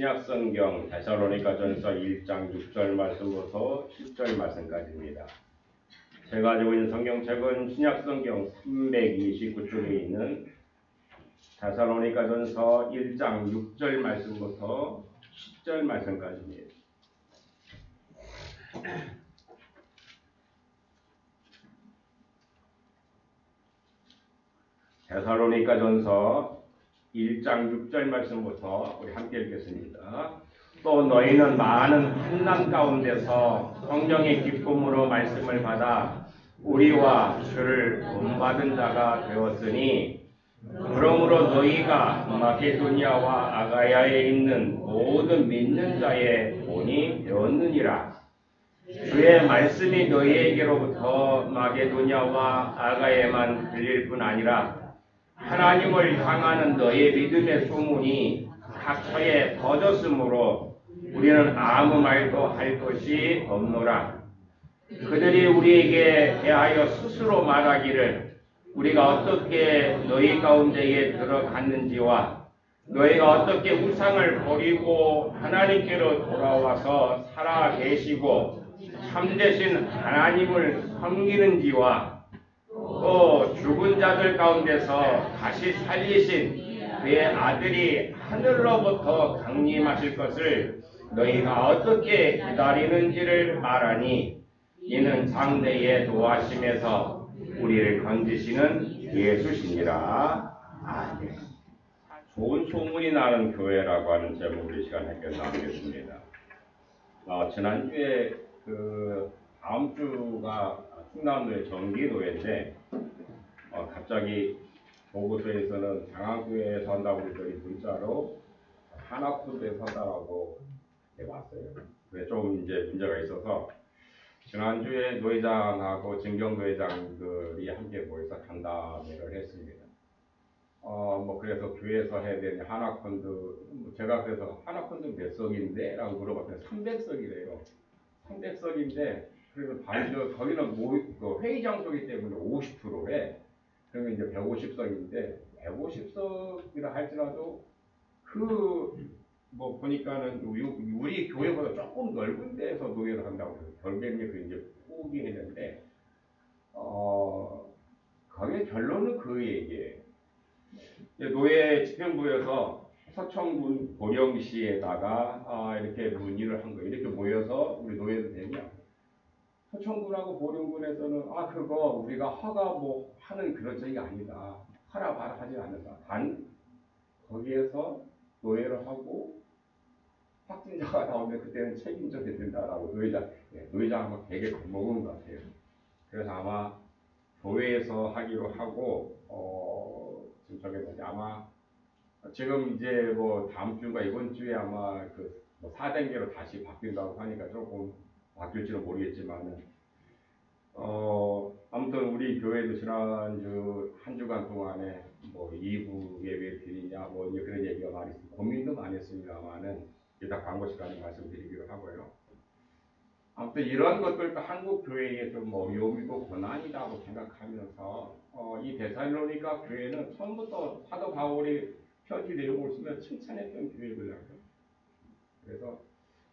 신약성경 데살로니가전서 1장 6절 말씀부터 10절 말씀까지입니다. 제가 가지고 있는 성경책은 신약성경 329쪽에 있는 데살로니가전서 1장 6절 말씀부터 10절 말씀까지입니다. 데살로니가전서 1장 6절 말씀부터 우리 함께 읽겠습니다. 또 너희는 많은 환난 가운데서 성령의 기쁨으로 말씀을 받아 우리와 주를 본받은 자가 되었으니 그러므로 너희가 마게도니아와 아가야에 있는 모든 믿는 자의 본이 되었느니라. 주의 말씀이 너희에게로부터 마게도니아와 아가야에만 들릴 뿐 아니라 하나님을 향하는 너의 믿음의 소문이 각처에 퍼졌으므로 우리는 아무 말도 할 것이 없노라. 그들이 우리에게 대하여 스스로 말하기를 우리가 어떻게 너희 가운데에 들어갔는지와 너희가 어떻게 우상을 버리고 하나님께로 돌아와서 살아 계시고 참되신 하나님을 섬기는지와 또 죽은 자들 가운데서 다시 살리신 그의 아들이 하늘로부터 강림하실 것을 너희가 어떻게 기다리는지를 말하니 이는 장래의 노하심에서 우리를 건지시는 예수시니라. 아멘. 좋은 소문이 나는 교회라고 하는 제목으로 이 시간 함께 나누겠습니다. 지난주에 다음 주가 충남도의 정기노회인데 갑자기 보고서에서는 장안교회에 선다고 그랬더니 문자로 하나콘도에 선다라고 왔어요. 그래서 좀 이제 문제가 있어서 지난주에 노회장하고 진경노회장들이 함께 모여서 간담회를 했습니다. 그래서 교회에서 해야 되는 하나콘도 제가 그래서 하나콘도 몇 석인데? 라고 물어봤더니 300석이래요. 300석인데 그래서 거기는 회의 장소이기 때문에 50%에 그러면 이제 150석인데 150석이라 할지라도 보니까는 우리 교회보다 조금 넓은 데에서 노예를 한다고 해요. 결국에는 그 이제 포기했는데 거기에 결론은 그 얘기예요. 노예 집행부에서 서청군 보령시에다가 이렇게 문의를 한 거예요. 이렇게 모여서 우리 노예도 되냐? 서청군하고 보령군에서는 그거 우리가 허가 하는 그런 적이 아니다. 하라 마라 하지 않는다. 단 거기에서 노예를 하고 확진자가 나오면 그때는 책임져야 된다라고 노예장 아마 되게 겁먹은 것 같아요. 그래서 아마 교회에서 하기로 하고 지금 저게 아마 지금 이제 다음 주가 이번 주에 아마 4단계로 다시 바뀐다고 하니까 조금 바뀔지는 모르겠지만은 아무튼 우리 교회도 지난주 한 주간 동안에 2부 예배 드리냐 그런 얘기가 많이 있습니다. 고민도 많이 했습니다만은 이따 광고 시간에 말씀드리기로 하고요. 아무튼 이런 것들도 한국 교회에 좀 어려움이고 고난이라고 생각하면서 이 데살로니가 교회는 처음부터 사도 바울이 편지 내용을 쓰면 칭찬했던 교회더라고요. 그래서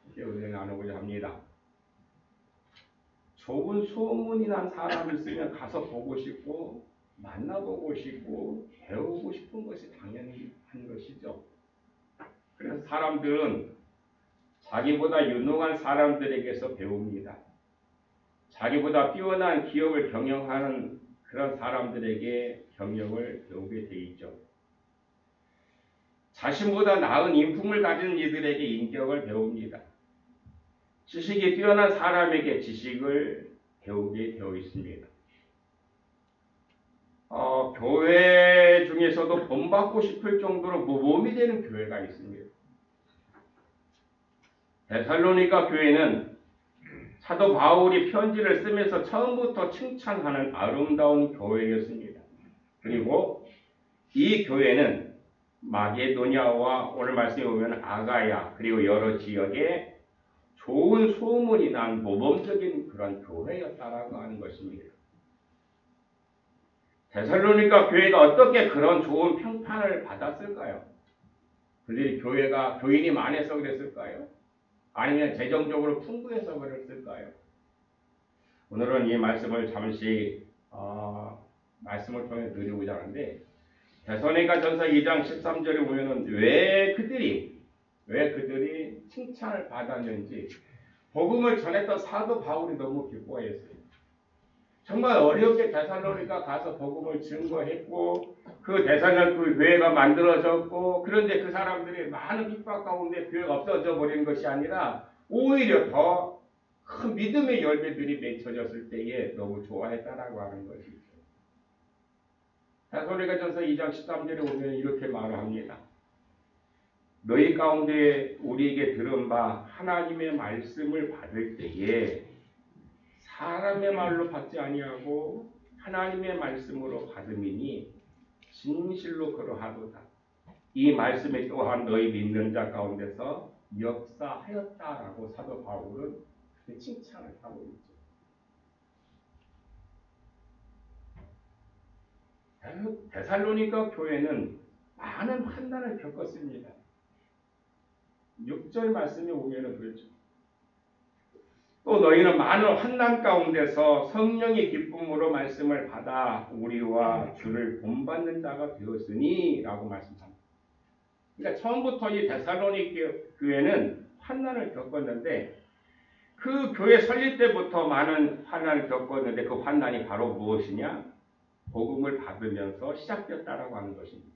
이렇게 은혜 나누고자 합니다. 좋은 소문이 난 사람이 있으면 가서 보고 싶고 만나보고 싶고 배우고 싶은 것이 당연히 한 것이죠. 그래서 사람들은 자기보다 유능한 사람들에게서 배웁니다. 자기보다 뛰어난 기업을 경영하는 그런 사람들에게 경영을 배우게 돼 있죠. 자신보다 나은 인품을 가진 이들에게 인격을 배웁니다. 지식이 뛰어난 사람에게 지식을 배우게 되어 있습니다. 교회 중에서도 본받고 싶을 정도로 모범이 되는 교회가 있습니다. 데살로니가 교회는 사도 바울이 편지를 쓰면서 처음부터 칭찬하는 아름다운 교회였습니다. 그리고 이 교회는 마게도니아와 오늘 말씀에 보면 아가야 그리고 여러 지역에 좋은 소문이 난 모범적인 그런 교회였다라고 하는 것입니다. 데살로니가 교회가 어떻게 그런 좋은 평판을 받았을까요? 그들이 교인이 많아서 그랬을까요? 아니면 재정적으로 풍부해서 그랬을까요? 오늘은 이 말씀을 잠시 말씀을 통해 드리고자 하는데, 데살로니가전서 2장 13절에 보면은 왜 그들이 칭찬을 받았는지, 복음을 전했던 사도 바울이 너무 기뻐했어요. 정말 어렵게 데살로니가 가서 복음을 증거했고, 그 데살로니가 교회가 만들어졌고, 그런데 그 사람들이 많은 핍박 가운데 교회가 없어져 버린 것이 아니라 오히려 더 큰 믿음의 열매들이 맺혀졌을 때에 너무 좋아했다라고 하는 것이죠. 데살로니가전서 2장 13절에 보면 이렇게 말합니다. 너희 가운데 우리에게 들은 바 하나님의 말씀을 받을 때에 사람의 말로 받지 아니하고 하나님의 말씀으로 받음이니 진실로 그러하도다. 이 말씀이 또한 너희 믿는 자 가운데서 역사하였다라고 사도 바울은 칭찬을 하고 있죠. 데살로니가 교회는 많은 환난을 겪었습니다. 6절 말씀에 보면은 그렇죠. 또 너희는 많은 환난 가운데서 성령의 기쁨으로 말씀을 받아 우리와 주를 본받는 자가 되었으니 라고 말씀합니다. 그러니까 처음부터 이 데살로니가 교회는 환난을 겪었는데, 그 교회 설립 때부터 많은 환난을 겪었는데 그 환난이 바로 무엇이냐? 복음을 받으면서 시작됐다라고 하는 것입니다.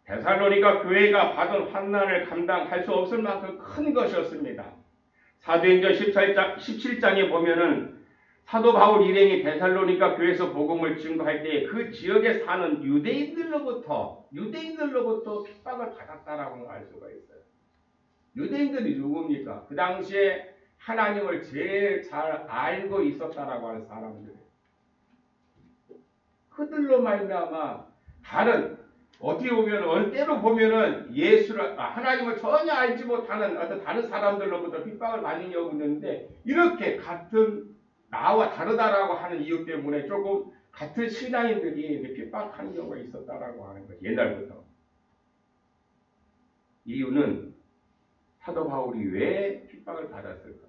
데살로니가 교회가 받은 환난을 감당할 수 없을 만큼 큰 것이었습니다. 사도행전 17장에 보면은 사도 바울 일행이 데살로니가 교회에서 복음을 증거할 때 그 지역에 사는 유대인들로부터 핍박을 받았다라고 알 수가 있어요. 유대인들이 누굽니까? 그 당시에 하나님을 제일 잘 알고 있었다라고 하는 사람들. 그들로 말미암아 어떻게 보면 때로 보면은 하나님을 전혀 알지 못하는 어떤 다른 사람들로부터 핍박을 많이 겪었는데, 이렇게 같은 나와 다르다라고 하는 이유 때문에 조금 같은 신앙인들이 핍박하는 경우가 있었다라고 하는 거죠. 옛날부터. 이유는 사도 바울이 왜 핍박을 받았을까?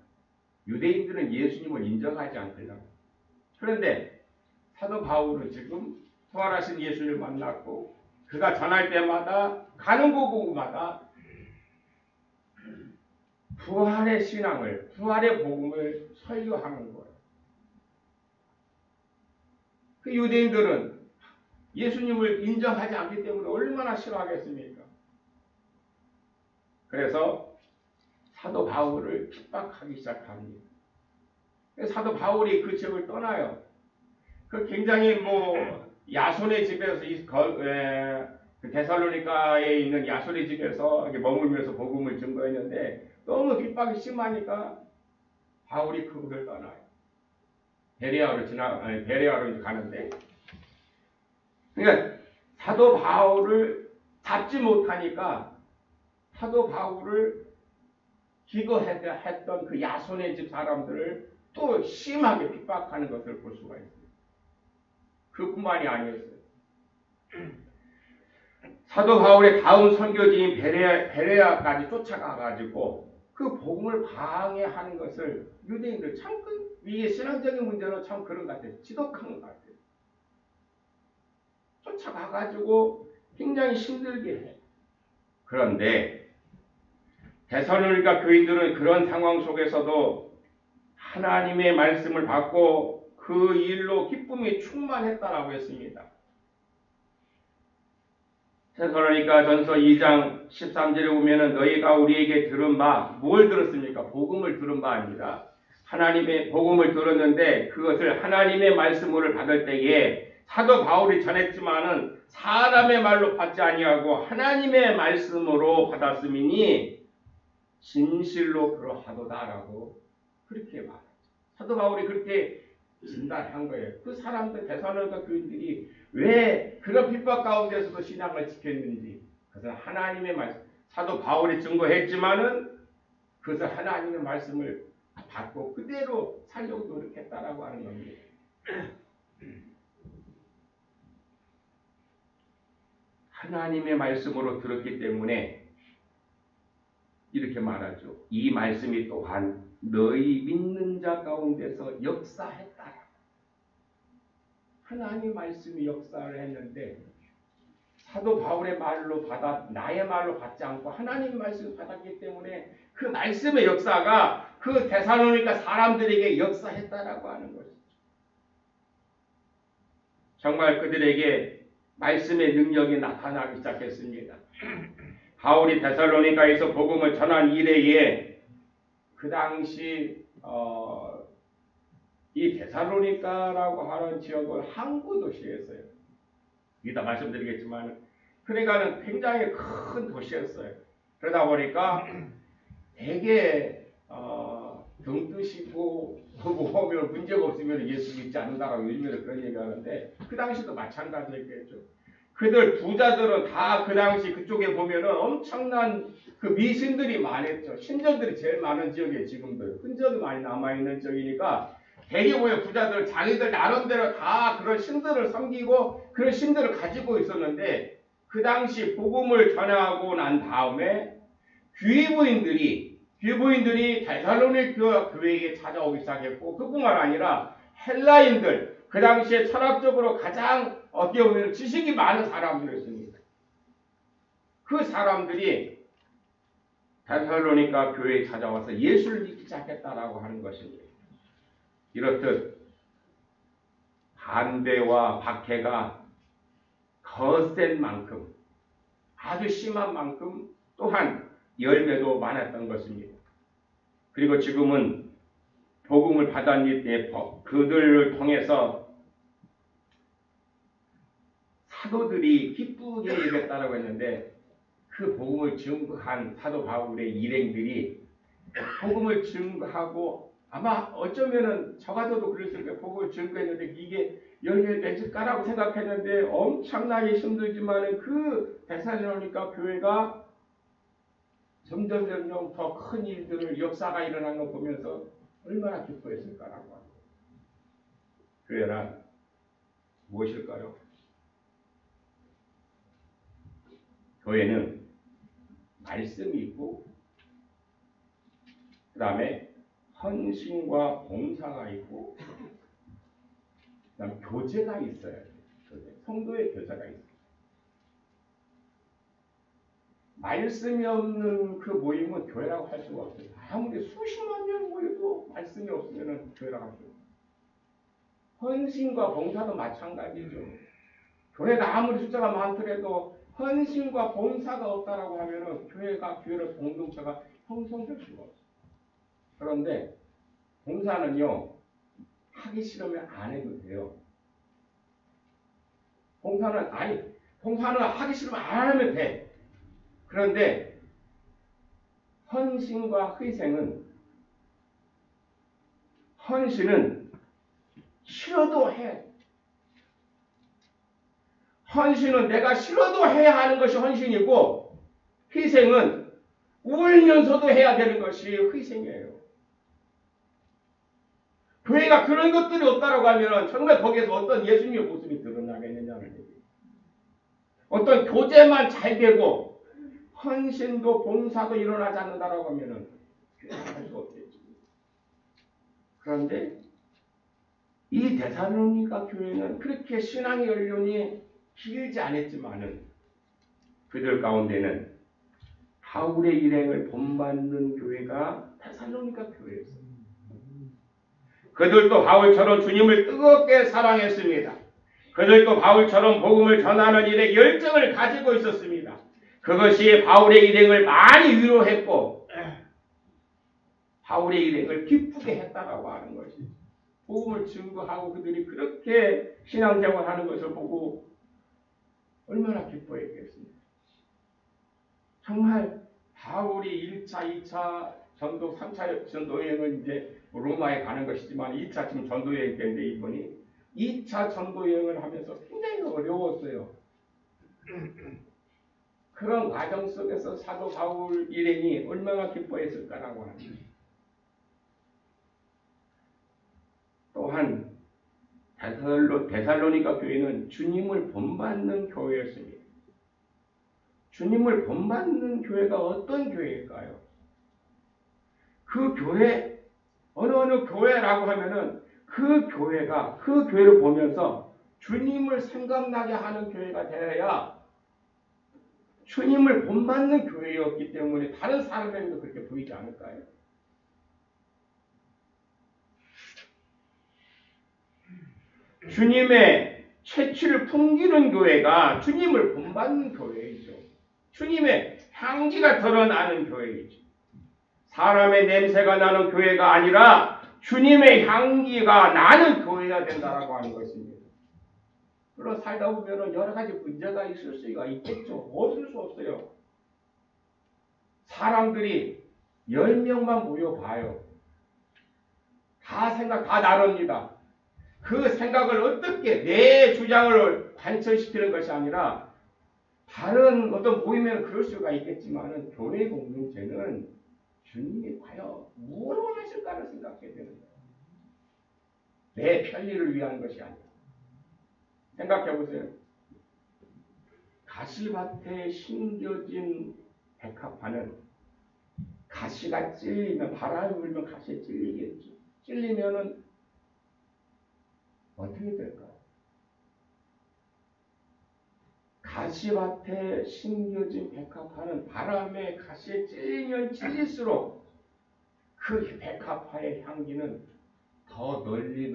유대인들은 예수님을 인정하지 않거든요. 그런데 사도 바울은 지금 부활하신 예수를 만났고, 그가 전할 때마다 가는 곳마다 부활의 신앙을, 부활의 복음을 설교하는 거예요. 그 유대인들은 예수님을 인정하지 않기 때문에 얼마나 싫어하겠습니까? 그래서 사도 바울을 핍박하기 시작합니다. 사도 바울이 그 지역을 떠나요. 그 굉장히 야손의 집에서 그 데살로니가에 있는 야손의 집에서 머물면서 복음을 증거했는데 너무 핍박이 심하니까 바울이 그곳을 떠나요. 베레아로 가는데, 그러니까 사도 바울을 잡지 못하니까 사도 바울을 기거했던 그 야손의 집 사람들을 또 심하게 핍박하는 것을 볼 수가 있어요. 그뿐만이 아니었어요. 사도 바울의 다음 선교지인 베레아까지 쫓아가가지고 그 복음을 방해하는 것을 유대인들 이 신앙적인 문제는 참 그런 것 같아요. 지독한 것 같아요. 쫓아가가지고 굉장히 힘들게 해요. 그런데 데살로니가 교인들은 그런 상황 속에서도 하나님의 말씀을 받고 그 일로 기쁨이 충만했다라고 했습니다. 데살로니가전서 2장 13절에 보면은 너희가 우리에게 들은 바, 뭘 들었습니까? 복음을 들은 바 아니라 하나님의 복음을 들었는데 그것을 하나님의 말씀을 받을 때에 사도 바울이 전했지만은 사람의 말로 받지 아니하고 하나님의 말씀으로 받았음이니 진실로 그러하도다라고 그렇게 말하죠. 사도 바울이 그렇게 진단한 거예요. 그 사람들 데살로니가 교인들이 왜 그런 핍박 가운데서도 신앙을 지켰는지, 그것은 하나님의 말씀, 사도 바울이 증거했지만은 그것을 하나님의 말씀을 받고 그대로 살려고 노력했다라고 하는 겁니다. 하나님의 말씀으로 들었기 때문에 이렇게 말하죠. 이 말씀이 또한 너희 믿는 자 가운데서 역사했다. 하나님 말씀이 역사를 했는데 사도 바울의 말로 나의 말로 받지 않고 하나님 말씀을 받았기 때문에 그 말씀의 역사가 그 데살로니가 사람들에게 역사했다라고 하는 것이죠. 정말 그들에게 말씀의 능력이 나타나기 시작했습니다. 바울이 데살로니가에서 복음을 전한 이래에 그 당시 이 데살로니가라고 하는 지역은 항구 도시였어요. 이따 말씀드리겠지만 그러니까는 굉장히 큰 도시였어요. 그러다 보니까 되게 등 뜨시고 보면 문제가 없으면 예수 믿지 않는다라고 요즘에는 그런 얘기하는데 그 당시도 마찬가지였겠죠. 그들 부자들은 다 그 당시 그쪽에 보면은 엄청난 그 미신들이 많았죠. 신전들이 제일 많은 지역이에요. 지금도 흔적이 많이 남아있는 지역이니까 대개 보면 부자들 자기들 나름대로 다 그런 신들을 섬기고 그런 신들을 가지고 있었는데 그 당시 복음을 전하고 난 다음에 귀부인들이 데살로니가 교회에 찾아오기 시작했고 그뿐만 아니라 헬라인들 그 당시에 철학적으로 가장 어떻게 보면 지식이 많은 사람들이었습니다. 그 사람들이 데살로니가 교회에 찾아와서 예수를 믿기 시작했다라고 하는 것입니다. 이렇듯 반대와 박해가 거센 만큼 아주 심한 만큼 또한 열매도 많았던 것입니다. 그리고 지금은 복음을 받았을 때 그들을 통해서 사도들이 기쁘게 얘기했다라고 했는데 그 복음을 증거한 사도 바울의 일행들이 복음을 증거하고 아마 어쩌면은 저 같아도 그랬을 거예요. 복음을 증거했는데 이게 열매 맺을까라고 생각했는데 엄청나게 힘들지만 그 데살로니가 교회가 점점 더 큰 일들을 역사가 일어나는 걸 보면서 얼마나 기뻐했을까라고 합니다. 교회란 무엇일까요? 교회는 말씀이 있고 그 다음에 헌신과 봉사가 있고 그 다음에 교제가 있어야 돼요. 성도의 교제가 있어요. 말씀이 없는 그 모임은 교회라고 할 수가 없어요. 아무리 수십만 명 모여도 말씀이 없으면 교회라고 할 수가 없어요. 헌신과 봉사도 마찬가지죠. 교회가 아무리 숫자가 많더라도 헌신과 봉사가 없다라고 하면은 교회로 공동체가 형성될 수가 없어요. 그런데 봉사는요, 하기 싫으면 안 해도 돼요. 봉사는 하기 싫으면 안 하면 돼. 그런데 헌신은 싫어도 해. 헌신은 내가 싫어도 해야 하는 것이 헌신이고 희생은 울면서도 해야 되는 것이 희생이에요. 교회가 그런 것들이 없다라고 하면 정말 거기에서 어떤 예수님의 모습이 드러나겠느냐는 얘기예요. 어떤 교제만 잘 되고 헌신도 봉사도 일어나지 않는다라고 하면 할 수 없겠죠. 그런데 이 데살로니가 교회는 그렇게 신앙의 연륜이 길지 않았지만은 그들 가운데는 바울의 일행을 본받는 교회가 데살로니가 교회였어요. 그들도 바울처럼 주님을 뜨겁게 사랑했습니다. 그들도 바울처럼 복음을 전하는 일에 열정을 가지고 있었습니다. 그것이 바울의 일행을 많이 위로했고 바울의 일행을 기쁘게 했다라고 하는 것이 복음을 증거하고 그들이 그렇게 신앙생활하는 것을 보고 얼마나 기뻐했겠습니까? 정말 바울이 1차, 2차 전도, 3차 전도 여행은 이제 로마에 가는 것이지만 2차 지금 전도 여행 때인데 이번이 2차 전도 여행을 하면서 굉장히 어려웠어요. 그런 과정 속에서 사도 바울 일행이 얼마나 기뻐했을까라고 하는 거예요. 또한 데살로니가 교회는 주님을 본받는 교회였습니다. 주님을 본받는 교회가 어떤 교회일까요? 그 교회, 어느 교회라고 하면은 그 교회가, 그 교회를 보면서 주님을 생각나게 하는 교회가 되어야 주님을 본받는 교회였기 때문에 다른 사람에게도 그렇게 보이지 않을까요? 주님의 채취를 풍기는 교회가 주님을 본받는 교회이죠. 주님의 향기가 드러나는 교회이죠. 사람의 냄새가 나는 교회가 아니라 주님의 향기가 나는 교회가 된다라고 하는 것입니다. 물론 살다 보면 여러 가지 문제가 있을 수가 있겠죠. 없을 수 없어요. 사람들이 10명만 모여봐요. 다 생각 다 다릅니다. 그 생각을 어떻게 내 주장을 관철시키는 것이 아니라 다른 어떤 모임에는 그럴 수가 있겠지만 교회 공동체는 주님이 과연 무엇을 원하실까를 생각해야 되는 거예요. 내 편리를 위한 것이 아니라. 생각해 보세요. 가시밭에 심겨진 백합화는 가시가 찔리면, 바람이 불면 가시에 찔리겠죠. 찔리면은 어떻게 될까요? 가시밭에 심겨진 백합화는 바람에 가시에 찔리면 찔릴수록 그 백합화의 향기는 더 널리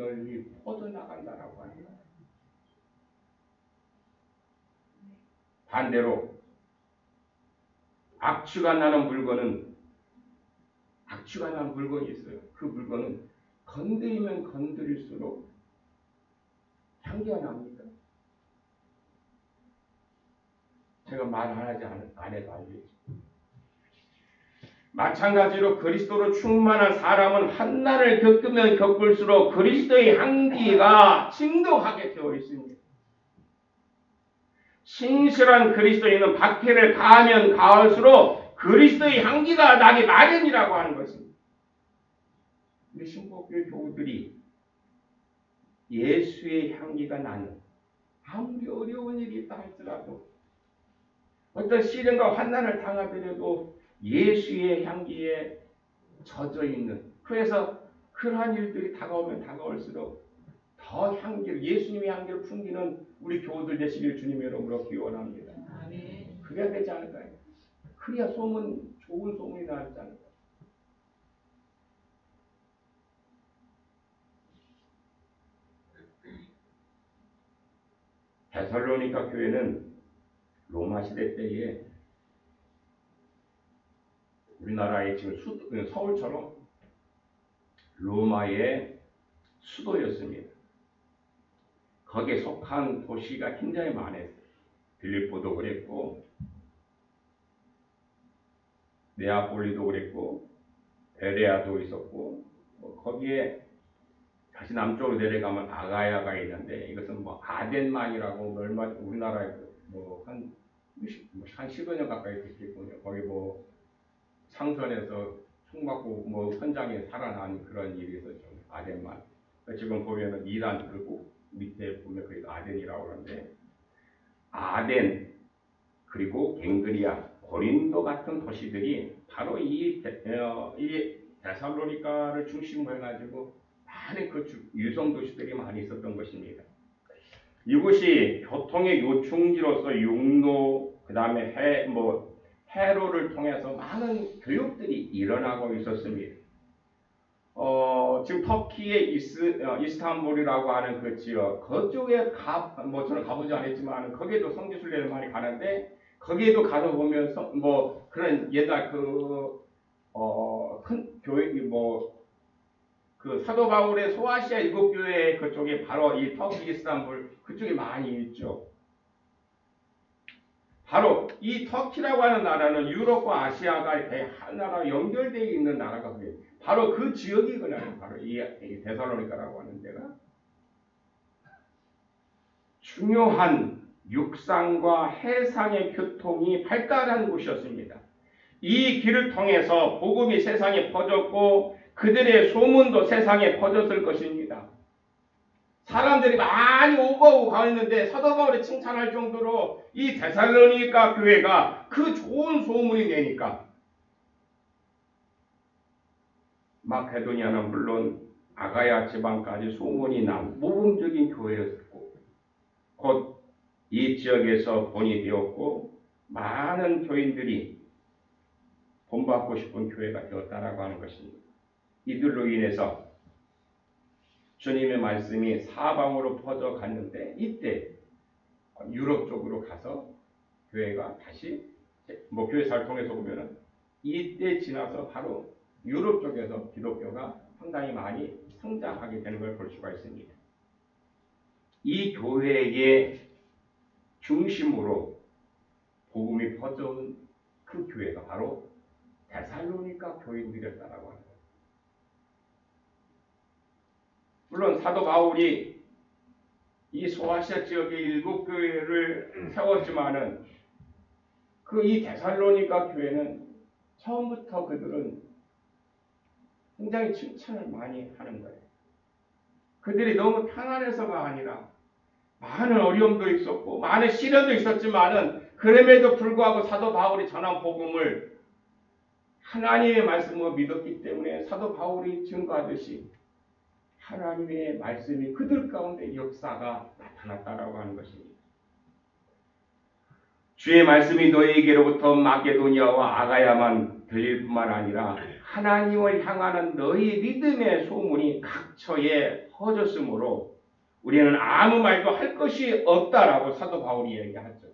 퍼져나간다라고 합니다. 반대로 악취가 나는 물건이 있어요. 그 물건은 건드리면 건드릴수록 향기가 납니까? 제가 말 안 해도 알겠죠. 마찬가지로 그리스도로 충만한 사람은 환난을 겪으면 겪을수록 그리스도의 향기가 진동하게 되어 있습니다. 신실한 그리스도인은 박해를 가하면 가할수록 그리스도의 향기가 나기 마련이라고 하는 것입니다. 우리 신복교회 교우들이 예수의 향기가 나는 아무리 어려운 일이 있다 할지라도 어떤 시련과 환난을 당하더라도 예수의 향기에 젖어 있는, 그래서 그러한 일들이 다가오면 다가올수록 더 향기를, 예수님의 향기를 풍기는 우리 교우들 되시길 주님의 이름으로 기원합니다. 그래야 되지 않을까요? 그래야 좋은 소문이 나지 않을까요? 데살로니가 교회는 로마 시대 때에 우리나라의 지금 서울처럼 로마의 수도였습니다. 거기에 속한 도시가 굉장히 많았어요. 빌립보도 그랬고, 네아폴리도 그랬고, 베레아도 있었고, 거기에 다시 남쪽으로 내려가면 아가야가 있는데, 이것은 아덴만이라고 우리나라에 한 10여 년 가까이 됐겠군요. 거기 상선에서 총 맞고 현장에 살아난 그런 일이 있었죠. 아덴만. 지금 보면은 이란, 그리고 밑에 보면 그게 아덴이라고 하는데, 아덴 그리고 갱그리아, 고린도 같은 도시들이 바로 이 데살로니가를 중심으로 해가지고 많은 유성 도시들이 많이 있었던 것입니다. 이곳이 교통의 요충지로서 육로, 그 다음에 해로를 통해서 많은 교육들이 일어나고 있었습니다. 지금 터키의 이스탄불이라고 하는 그 지역, 그쪽에 저는 가보지 않았지만 거기에도 성지순례를 많이 가는데, 거기에도 가서 보면 그런 옛날 큰 교회 그 사도 바울의 소아시아 일곱 교회 그쪽에 바로 이 터키 이스탄불 그쪽에 많이 있죠. 바로 이 터키라고 하는 나라는 유럽과 아시아가 하나로 연결되어 있는 나라가 바로 그 지역이거든요. 바로 이 데살로니가라고 하는 데가 중요한 육상과 해상의 교통이 발달한 곳이었습니다. 이 길을 통해서 복음이 세상에 퍼졌고 그들의 소문도 세상에 퍼졌을 것입니다. 사람들이 많이 오고 가는데 사도 바울이 칭찬할 정도로 이 데살로니가 교회가 그 좋은 소문이 내니까 마케도니아는 물론 아가야 지방까지 소문이 난 모범적인 교회였고 곧 이 지역에서 본이 되었고 많은 교인들이 본받고 싶은 교회가 되었다라고 하는 것입니다. 이들로 인해서 주님의 말씀이 사방으로 퍼져갔는데 이때 유럽 쪽으로 가서 교회가 다시 교회사를 통해서 보면은 이때 지나서 바로 유럽 쪽에서 기독교가 상당히 많이 성장하게 되는 걸 볼 수가 있습니다. 이 교회의 중심으로 복음이 퍼져온 그 교회가 바로 데살로니가 교인들이었다라고 합니다. 물론 사도 바울이 이 소아시아 지역의 7교회를 세웠지만은 이 데살로니가 교회는 처음부터 그들은 굉장히 칭찬을 많이 하는 거예요. 그들이 너무 편안해서가 아니라 많은 어려움도 있었고 많은 시련도 있었지만은 그럼에도 불구하고 사도 바울이 전한 복음을 하나님의 말씀으로 믿었기 때문에 사도 바울이 증거하듯이 하나님의 말씀이 그들 가운데 역사가 나타났다라고 하는 것입니다. 주의 말씀이 너희에게로부터 마게도니아와 아가야만 들릴 뿐만 아니라 하나님을 향하는 너희 믿음의 소문이 각처에 퍼졌으므로 우리는 아무 말도 할 것이 없다라고 사도 바울이 얘기하죠.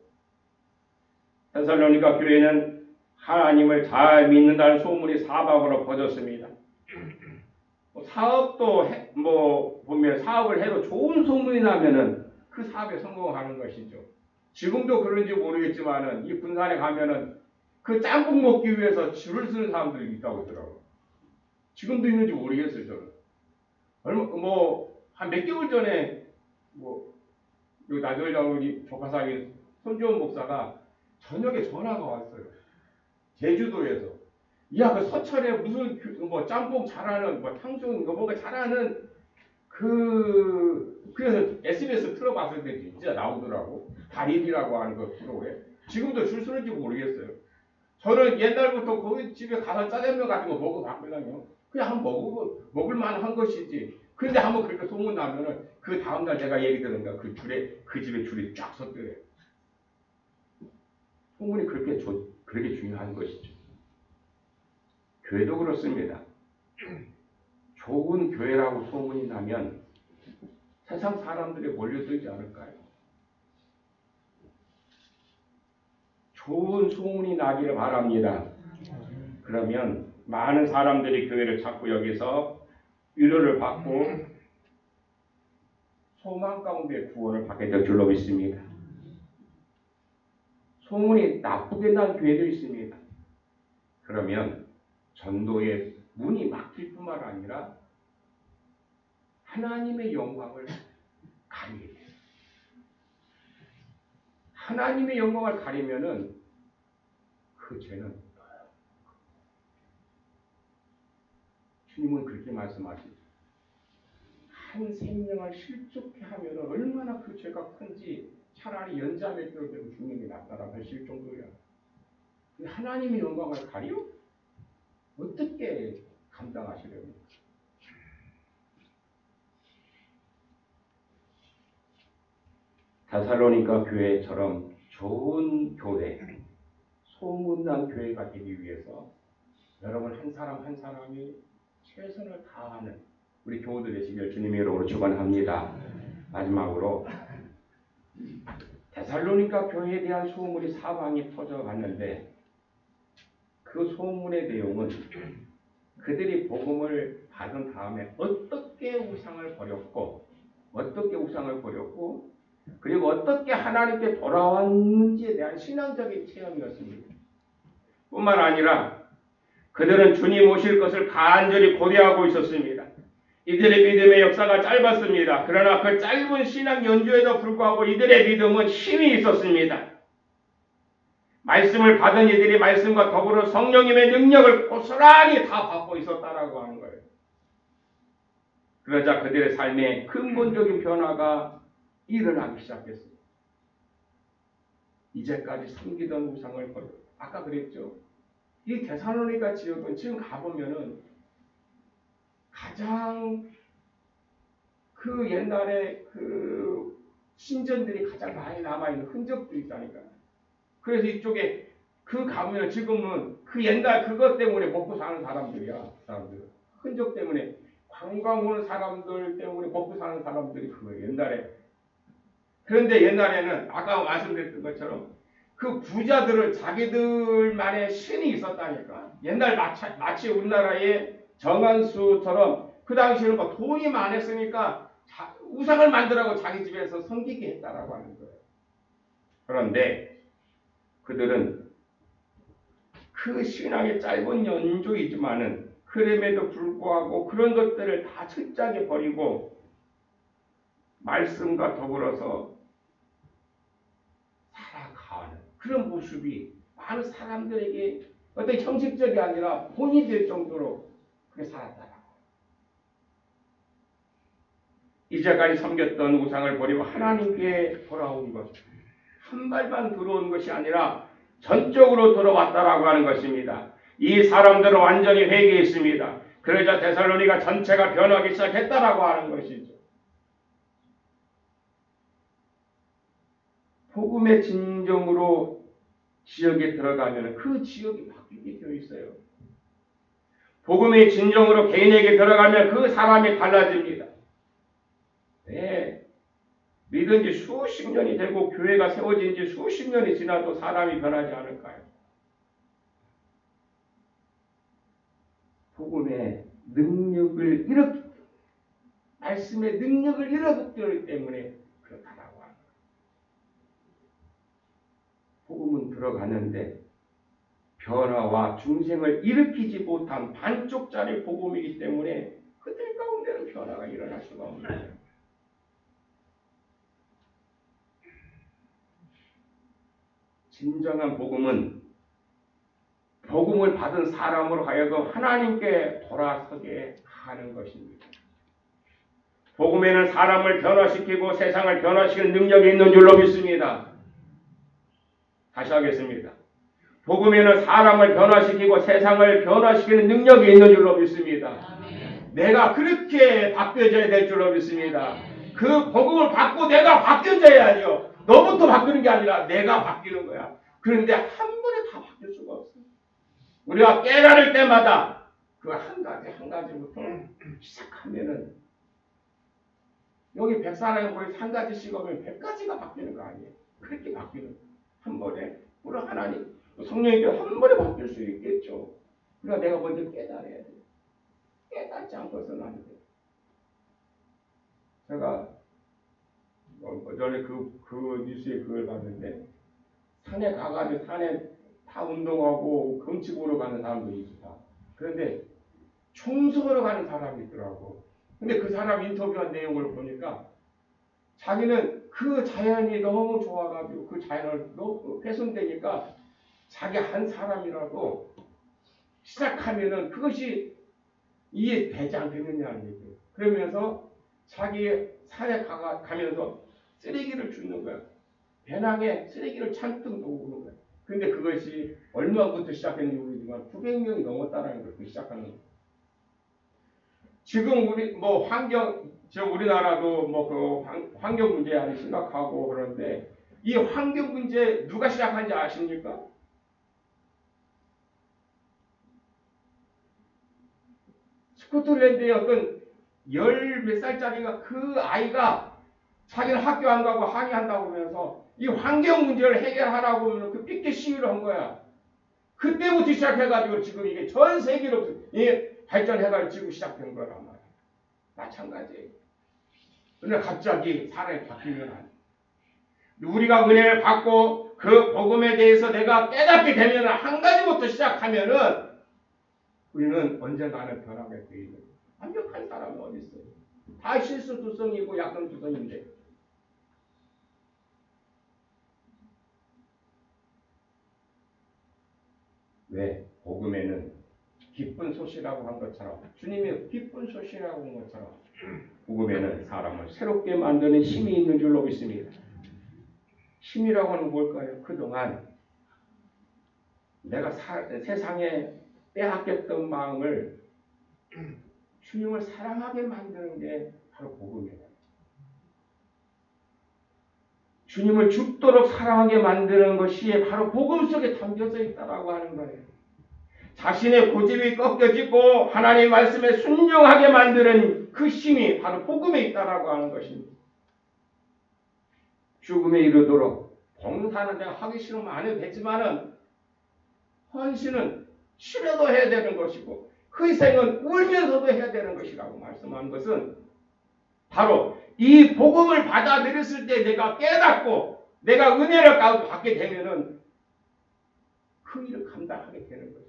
데살로니가 교회는 하나님을 잘 믿는다는 소문이 사방으로 퍼졌습니다. 사업도 보면 사업을 해도 좋은 소문이 나면은 그 사업에 성공하는 것이죠. 지금도 그런지 모르겠지만은 이 군산에 가면은 그 짬뽕 먹기 위해서 줄을 서는 사람들이 있다고 하더라고요. 지금도 있는지 모르겠어요, 저는. 한 몇 개월 전에 요 나들장 우리 조카사기 손지원 목사가 저녁에 전화가 왔어요. 제주도에서. 야, 그 서천에 무슨 짬뽕 잘하는 탕수육 뭔가 잘하는 그래서 SBS 틀어봤을 때 진짜 나오더라고. 달인이라고 하는 그 프로에. 지금도 줄 서는지 모르겠어요. 저는 옛날부터 거기 집에 가서 짜장면 같은 거 먹어봤거든요. 그냥 한번 먹을 만한 것이지. 근데 한번 그렇게 소문 나면은 그 다음날 제가 얘기 들으니까 그 집에 줄이 쫙 섰더래요. 소문이 그렇게 중요한 것이죠. 교회도 그렇습니다. 좋은 교회라고 소문이 나면 세상 사람들이 몰려들지 않을까요? 좋은 소문이 나기를 바랍니다. 그러면 많은 사람들이 교회를 찾고 여기서 위로를 받고 소망 가운데 구원을 받게 될 줄로 믿습니다. 소문이 나쁘게 난 교회도 있습니다. 그러면 전도의 문이 막힐 뿐만 아니라 하나님의 영광을 가리게 돼요. 하나님의 영광을 가리면은 그 죄는 주님은 그렇게 말씀하시죠. 한 생명을 실족해 하면 얼마나 그 죄가 큰지 차라리 연자몇 개월 되고 죽는 게 낫다라고 하실 정도야. 하나님의 영광을 가려? 어떻게 감당하시렵니까? 데살로니가 교회처럼 좋은 교회, 소문난 교회가 되기 위해서 여러분 한 사람 한 사람이 최선을 다하는 우리 교우들 되시길 주님의 이름으로 축원합니다. 마지막으로 데살로니가 교회에 대한 소문이 사방이 퍼져갔는데 그 소문의 내용은 그들이 복음을 받은 다음에 어떻게 우상을 버렸고 그리고 어떻게 하나님께 돌아왔는지에 대한 신앙적인 체험이었습니다. 뿐만 아니라 그들은 주님 오실 것을 간절히 고대하고 있었습니다. 이들의 믿음의 역사가 짧았습니다. 그러나 그 짧은 신앙 연주에도 불구하고 이들의 믿음은 힘이 있었습니다. 말씀을 받은 이들이 말씀과 더불어 성령님의 능력을 고스란히 다 받고 있었다라고 하는 거예요. 그러자 그들의 삶에 근본적인 변화가 일어나기 시작했어요. 이제까지 섬기던 우상을 버려. 아까 그랬죠. 이 데살로니가 지역은 지금 가보면은 가장 그 옛날에 그 신전들이 가장 많이 남아있는 흔적들이 있다니까요. 그래서 이쪽에 그 가면 지금은 그 옛날 그것 때문에 먹고 사는 사람들이야. 사람들. 흔적 때문에 관광 오는 사람들 때문에 먹고 사는 사람들이 그거예요. 옛날에. 그런데 옛날에는 아까 말씀드렸던 것처럼 그 부자들을 자기들만의 신이 있었다니까. 옛날 마치 우리나라의 정한수처럼 그 당시에는 뭐 돈이 많았으니까 우상을 만들라고 자기 집에서 섬기게 했다라고 하는 거예요. 그런데 그들은 그 신앙의 짧은 연조이지만은 그럼에도 불구하고 그런 것들을 다 철저하게 버리고 말씀과 더불어서 살아가는 그런 모습이 많은 사람들에게 어떤 형식적이 아니라 본이 될 정도로 그렇게 살았다라고. 이제까지 섬겼던 우상을 버리고 하나님께 돌아온 것. 한 발만 들어온 것이 아니라 전적으로 돌아왔다라고 하는 것입니다. 이 사람들은 완전히 회개했습니다. 그러자 데살로니가 전체가 변하기 시작했다라고 하는 것이죠. 복음의 진정으로 지역에 들어가면 그 지역이 바뀌게 되어 있어요. 복음의 진정으로 개인에게 들어가면 그 사람이 달라집니다. 네. 믿은 지 수십 년이 되고 교회가 세워진 지 수십 년이 지나도 사람이 변하지 않을까요? 복음의 능력을 잃었기 때문에, 말씀의 능력을 잃었기 때문에 그렇다라고 합니다. 복음은 들어가는데 변화와 중생을 일으키지 못한 반쪽짜리 복음이기 때문에 그들 가운데는 변화가 일어날 수가 없는 거예요. 진정한 복음은 복음을 받은 사람으로 하여금 하나님께 돌아서게 하는 것입니다. 복음에는 사람을 변화시키고 세상을 변화시키는 능력이 있는 줄로 믿습니다. 다시 하겠습니다. 복음에는 사람을 변화시키고 세상을 변화시키는 능력이 있는 줄로 믿습니다. 내가 그렇게 바뀌어져야 될 줄로 믿습니다. 그 복음을 받고 내가 바뀌어져야죠. 너부터 바뀌는 게 아니라 내가 바뀌는 거야. 그런데 한 번에 다 바뀔 수가 없어요. 우리가 깨달을 때마다 그 한 가지 한 가지부터 시작하면은 여기 100사람이 모여서 한 가지씩 하면 100가지가 바뀌는 거 아니에요. 그렇게 바뀌는 거예요. 한 번에 우리 하나님 성령님께 한 번에 바뀔 수 있겠죠. 그러니까 내가 먼저 깨달아야 돼요. 깨닫지 않고서는 안 돼요. 제가 전에 그 뉴스에 그걸 봤는데 산에 가가지고 산에 다 운동하고 금치 보러 가는 사람들이 있다. 그런데 총성으로 가는 사람이 있더라고. 근데 그 사람 인터뷰한 내용을 보니까 자기는 그 자연이 너무 좋아가지고 그 자연을 너무 훼손되니까 자기 한 사람이라도 시작하면은 그것이 이해되지 않겠느냐는 얘기예요. 그러면서 자기 산에 가면서 쓰레기를 줍는 거야. 배낭에 쓰레기를 잔뜩 놓는 거야. 근데 그것이 얼마부터 시작했는지 모르지만 900명이 넘었다라는 걸 시작하는 거야. 지금 우리 우리나라도 환경 문제 아주 심각하고 그런데 이 환경 문제 누가 시작한지 아십니까? 스코틀랜드의 어떤 열 몇 살짜리가 그 아이가 자기는 학교 안 가고 항의한다고 하면서 이 환경 문제를 해결하라고 하면 그 피켓 시위를 한 거야. 그때부터 시작해가지고 지금 이게 전 세계로 발전해가지고 지금 시작된 거란 말이야. 마찬가지예요. 그러나 갑자기 사람이 바뀌면 안 돼. 우리가 은혜를 받고 그 복음에 대해서 내가 깨닫게 되면 한 가지부터 시작하면은 우리는 언젠가는 변하게 돼 있는 거예요. 완벽한 사람은 어디 있어요? 다 실수투성이고 약점투성인데. 왜? 복음에는 기쁜 소식이라고 한 것처럼 주님이 기쁜 소식이라고 한 것처럼 복음에는 사람을 새롭게 만드는 힘이 있는 줄로 믿습니다. 힘이라고 하는 뭘까요? 그동안 내가 세상에 빼앗겼던 마음을 주님을 사랑하게 만드는 게 바로 복음이에요. 주님을 죽도록 사랑하게 만드는 것이 바로 복음 속에 담겨져 있다라고 하는 거예요. 자신의 고집이 꺾여지고 하나님 말씀에 순종하게 만드는 그 힘이 바로 복음에 있다라고 하는 것입니다. 죽음에 이르도록 봉사는 내가 하기 싫으면 안 해도 되지만은 헌신은 쉬려도 해야 되는 것이고 희생은 울면서도 해야 되는 것이라고 말씀한 것은 바로 이 복음을 받아들였을 때 내가 깨닫고 내가 은혜를 받게 되면은 그 일을 감당하게 되는 것이죠.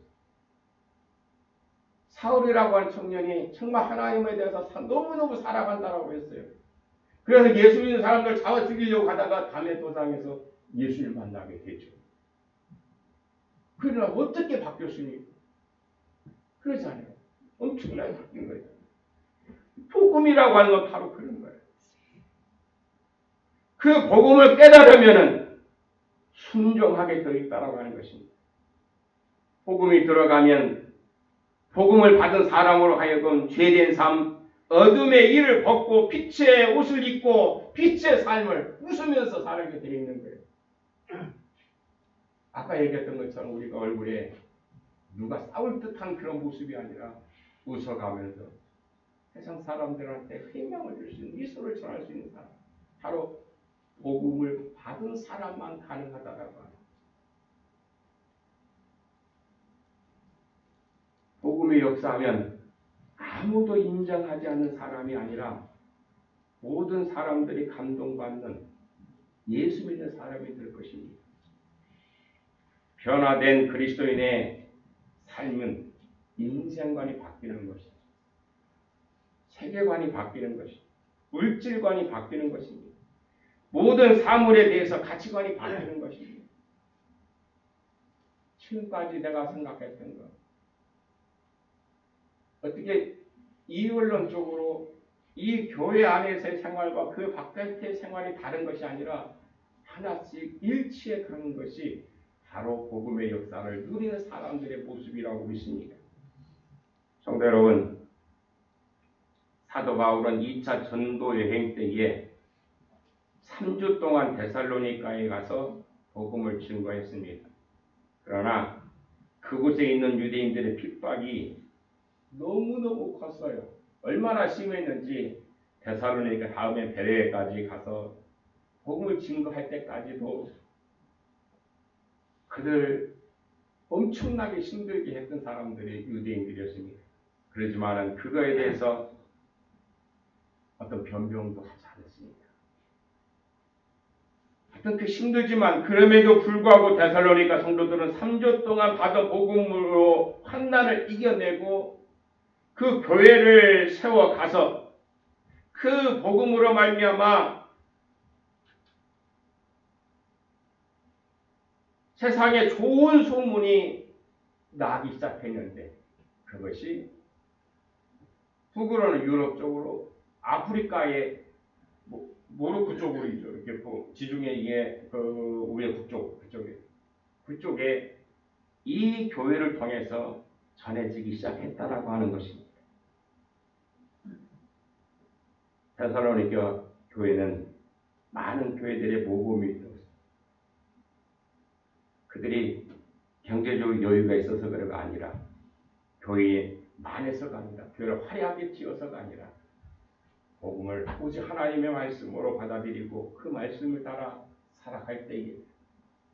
사울이라고 하는 청년이 정말 하나님에 대해서 너무너무 살아간다라고 했어요. 그래서 예수 믿는 사람들 잡아 죽이려고 하다가 담의 도상에서 예수를 만나게 되죠. 그러나 어떻게 바뀌었습니까? 그러지 않아요. 엄청나게 바뀐 거예요. 복음이라고 하는 건 바로 그런 거예요. 그 복음을 깨달으면은 순종하게 되어 있다라고 하는 것입니다. 복음이 들어가면 복음을 받은 사람으로 하여금 죄된 삶, 어둠의 일을 벗고 빛의 옷을 입고 빛의 삶을 웃으면서 살게 되어 있는 거예요. 아까 얘기했던 것처럼 우리가 얼굴에 누가 싸울 듯한 그런 모습이 아니라 웃어가면서 세상 사람들한테 희망을 줄 수 있는 미소를 전할 수 있는 사람, 바로 복음을 받은 사람만 가능하다라고 합니다. 복음의 역사하면 아무도 인정하지 않는 사람이 아니라 모든 사람들이 감동받는 예수 믿는 사람이 될 것입니다. 변화된 그리스도인의 삶은 인생관이 바뀌는 것이죠. 세계관이 바뀌는 것이죠. 물질관이 바뀌는 것입니다. 모든 사물에 대해서 가치관이 바뀌는 것입니다. 지금까지 내가 생각했던 것, 어떻게 이원론적으로 이 교회 안에서의 생활과 그 바깥의 생활이 다른 것이 아니라 하나씩 일치해 가는 것이 바로 복음의 역사를 누리는 사람들의 모습이라고 믿습니다. 성도 여러분, 사도 바울은 2차 전도 여행 때에 3주 동안 데살로니가에 가서 복음을 증거했습니다. 그러나 그곳에 있는 유대인들의 핍박이 너무너무 컸어요. 얼마나 심했는지 데살로니가 다음에 베레에까지 가서 복음을 증거할 때까지도 그들 엄청나게 힘들게 했던 사람들이 유대인들이었습니다. 그렇지만 그거에 대해서 어떤 변명도 하지 않았습니다. 하여튼 그 힘들지만 그럼에도 불구하고 데살로니가 성도들은 3주 동안 받은 복음으로 환난을 이겨내고 그 교회를 세워가서 그 복음으로 말미암아 세상에 좋은 소문이 나기 시작했는데 그것이 북으로는 유럽 쪽으로 아프리카의 모로코 쪽으로 있죠. 이렇게 지중해 이게 그 위에 그쪽에 이 교회를 통해서 전해지기 시작했다라고 하는 것입니다. 데살로니가 교회는 많은 교회들의 모범이 있었습니다. 그들이 경제적 여유가 있어서 그래가 아니라 교회에 많아서가 아니라 교회를 화려하게 지어서가 아니라 복음을 오직 하나님의 말씀으로 받아들이고 그 말씀을 따라 살아갈 때에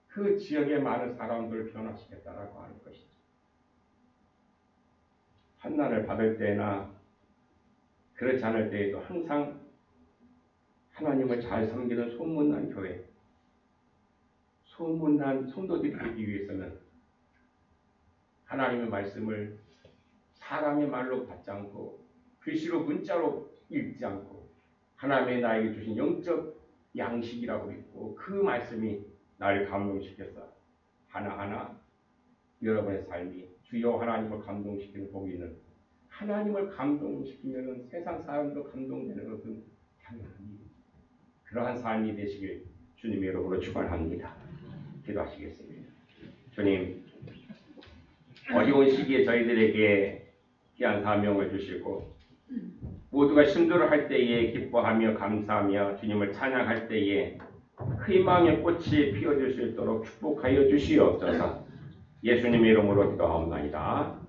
그 지역의 많은 사람들을 변화시켰다라고 하는 것이죠. 환난을 받을 때나 그렇지 않을 때에도 항상 하나님을 잘 섬기는 소문난 교회, 소문난 성도들이 되기 위해서는 하나님의 말씀을 사람의 말로 받지 않고 글씨로 문자로 읽지 않고 하나님의 나에게 주신 영적 양식이라고 믿고 그 말씀이 나를 감동시켜서 하나하나 여러분의 삶이 주여 하나님을 감동시키는 복이는 하나님을 감동시키면 세상 사람도 감동되는 것은 당연한 일입니다. 그러한 삶이 되시길 주님의 이름으로 축원합니다. 기도하시겠습니다. 주님, 어려운 시기에 저희들에게 귀한 사명을 주시고 모두가 심도를 할 때에 기뻐하며 감사하며 주님을 찬양할 때에 희망의 꽃이 피어질 수 있도록 축복하여 주시옵소서. 예수님의 이름으로 기도하옵나이다.